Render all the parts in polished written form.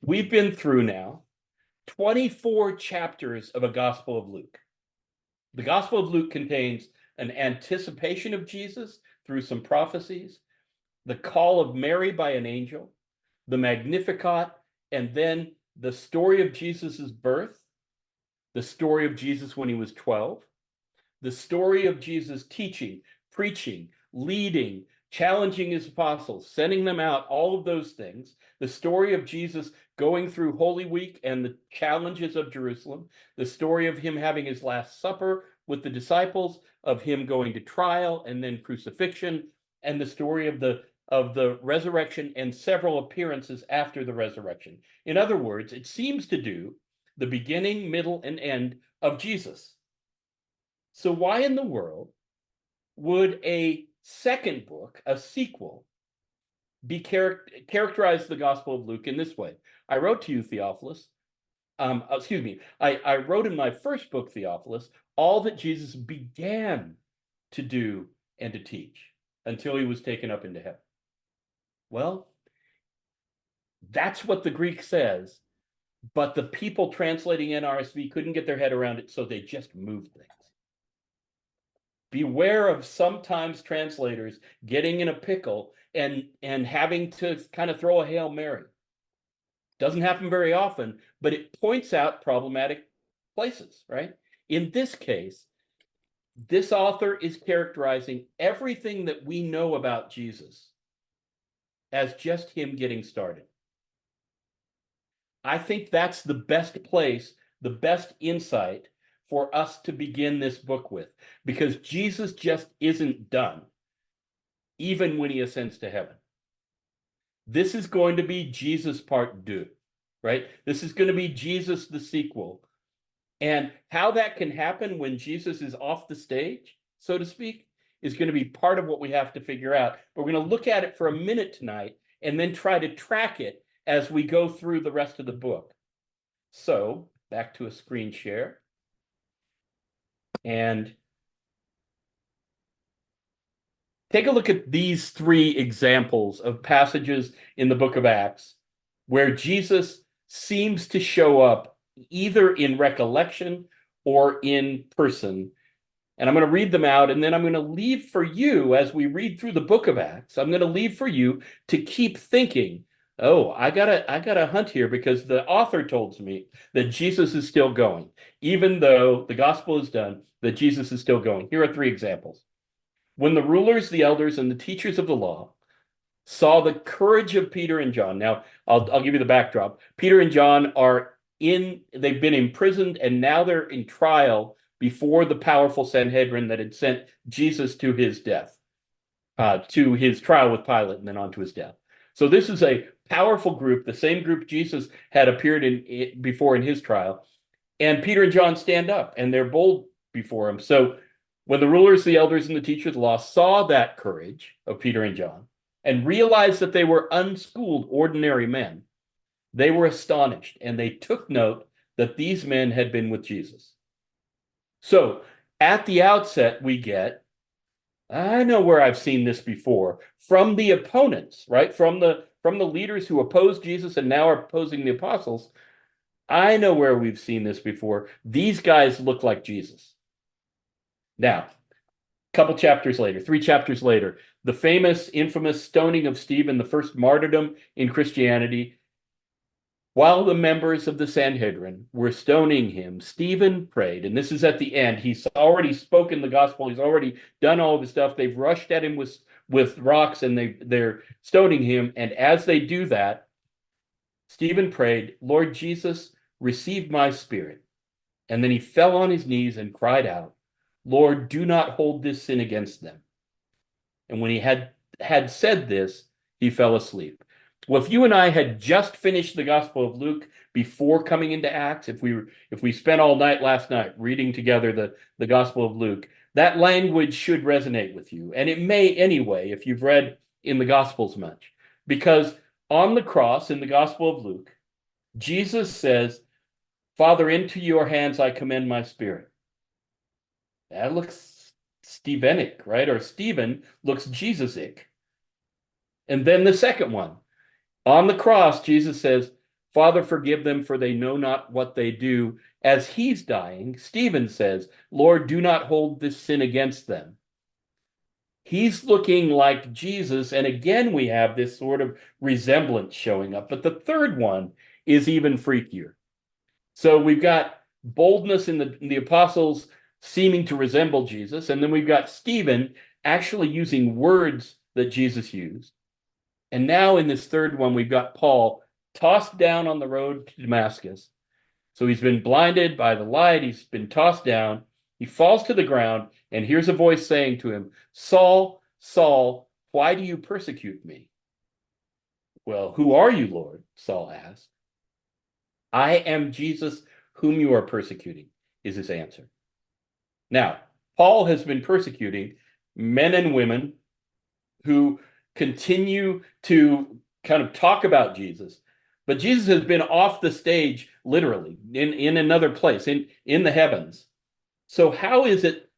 We've been through now 24 chapters of a Gospel of Luke. The Gospel of Luke contains an anticipation of Jesus through some prophecies, the call of Mary by an angel, the Magnificat, and then the story of Jesus's birth, the story of Jesus when he was 12, the story of Jesus teaching, preaching, leading, challenging his apostles, sending them out, all of those things, the story of Jesus going through Holy Week and the challenges of Jerusalem, the story of him having his Last Supper with the disciples, of him going to trial and then crucifixion, and the story of the resurrection and several appearances after the resurrection. In other words, it seems to do the beginning, middle, and end of Jesus. So why in the world would a second book, a sequel, be characterize the Gospel of Luke in this way? I wrote to you, Theophilus. I wrote in my first book, Theophilus, all that Jesus began to do and to teach until he was taken up into heaven. Well, that's what the Greek says, but the people translating NRSV couldn't get their head around it, so they just moved things. Beware of sometimes translators getting in a pickle and having to kind of throw a Hail Mary. Doesn't happen very often, but it points out problematic places, right? In this case, this author is characterizing everything that we know about Jesus as just him getting started. I think that's the best place, the best insight for us to begin this book with, because Jesus just isn't done, even when he ascends to heaven. This is going to be Jesus part 2, right? This is going to be Jesus the sequel. And how that can happen when Jesus is off the stage, so to speak, is going to be part of what we have to figure out. But we're going to look at it for a minute tonight and then try to track it as we go through the rest of the book. So back to a screen share. And take a look at these 3 examples of passages in the book of Acts where Jesus seems to show up either in recollection or in person. And I'm going to read them out, and then I'm going to leave for you, as we read through the book of Acts, I'm going to leave for you to keep thinking, oh, I gotta hunt here, because the author told me that Jesus is still going. Even though the gospel is done, that Jesus is still going. Here are 3 examples. When the rulers, the elders, and the teachers of the law saw the courage of Peter and John. Now, I'll give you the backdrop. Peter and John they've been imprisoned, and now they're in trial before the powerful Sanhedrin that had sent Jesus to his death, to his trial with Pilate, and then on to his death. So this is a powerful group, the same group Jesus had appeared in before in his trial. And Peter and John stand up, and they're bold before him. So when the rulers, the elders, and the teachers of the law saw that courage of Peter and John and realized that they were unschooled, ordinary men, they were astonished, and they took note that these men had been with Jesus. So at the outset, we get, I know where I've seen this before, from the opponents, right? From the leaders who opposed Jesus and now are opposing the apostles. I know where we've seen this before. These guys look like Jesus. Now, a couple chapters later, 3 chapters later, the famous, infamous stoning of Stephen, the first martyrdom in Christianity. While the members of the Sanhedrin were stoning him, Stephen prayed, and this is at the end. He's already spoken the gospel. He's already done all of his stuff. They've rushed at him with rocks, and they're stoning him. And as they do that, Stephen prayed, Lord Jesus, receive my spirit. And then he fell on his knees and cried out, Lord, do not hold this sin against them. And when he had said this, he fell asleep. Well, if you and I had just finished the Gospel of Luke before coming into Acts, if we spent all night last night reading together the Gospel of Luke, that language should resonate with you. And it may anyway, if you've read in the Gospels much. Because on the cross in the Gospel of Luke, Jesus says, Father, into your hands I commend my spirit. That looks Stevenic, right? Or Stephen looks Jesus-ic. And then the second one. On the cross, Jesus says, Father, forgive them, for they know not what they do. As he's dying, Stephen says, Lord, do not hold this sin against them. He's looking like Jesus, and again we have this sort of resemblance showing up. But the third one is even freakier. So we've got boldness in the apostles seeming to resemble Jesus, and then we've got Stephen actually using words that Jesus used. And now in this third one, we've got Paul tossed down on the road to Damascus. So he's been blinded by the light, he's been tossed down, he falls to the ground, and here's a voice saying to him, Saul, Saul, why do you persecute me? Well, who are you, Lord? Saul asked. I am Jesus whom you are persecuting, is his answer. Now, Paul has been persecuting men and women who continue to kind of talk about Jesus, but Jesus has been off the stage, literally, in another place, in the heavens. So how is it,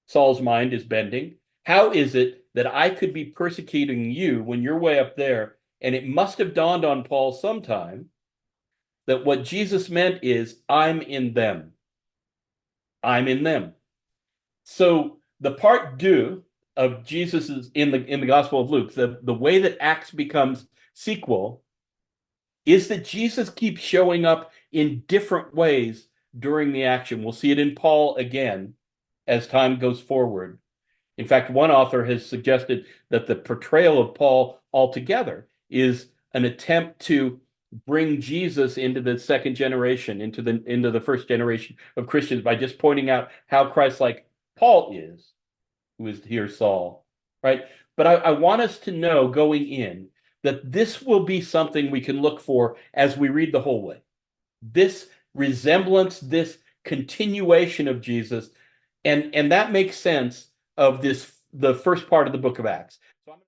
Saul's mind is bending, how is it that I could be persecuting you when you're way up there? And it must have dawned on Paul sometime that what Jesus meant is, I'm in them. I'm in them. So the part deux of Jesus's in the Gospel of Luke, the way that Acts becomes sequel, is that Jesus keeps showing up in different ways during the action. We'll see it in Paul again as time goes forward. In fact, one author has suggested that the portrayal of Paul altogether is an attempt to bring Jesus into the second generation, into the first generation of Christians, by just pointing out how Christ-like Paul is, who is here Saul, right? But I want us to know going in that this will be something we can look for as we read the whole way. This resemblance, this continuation of Jesus, and that makes sense of the first part of the book of Acts.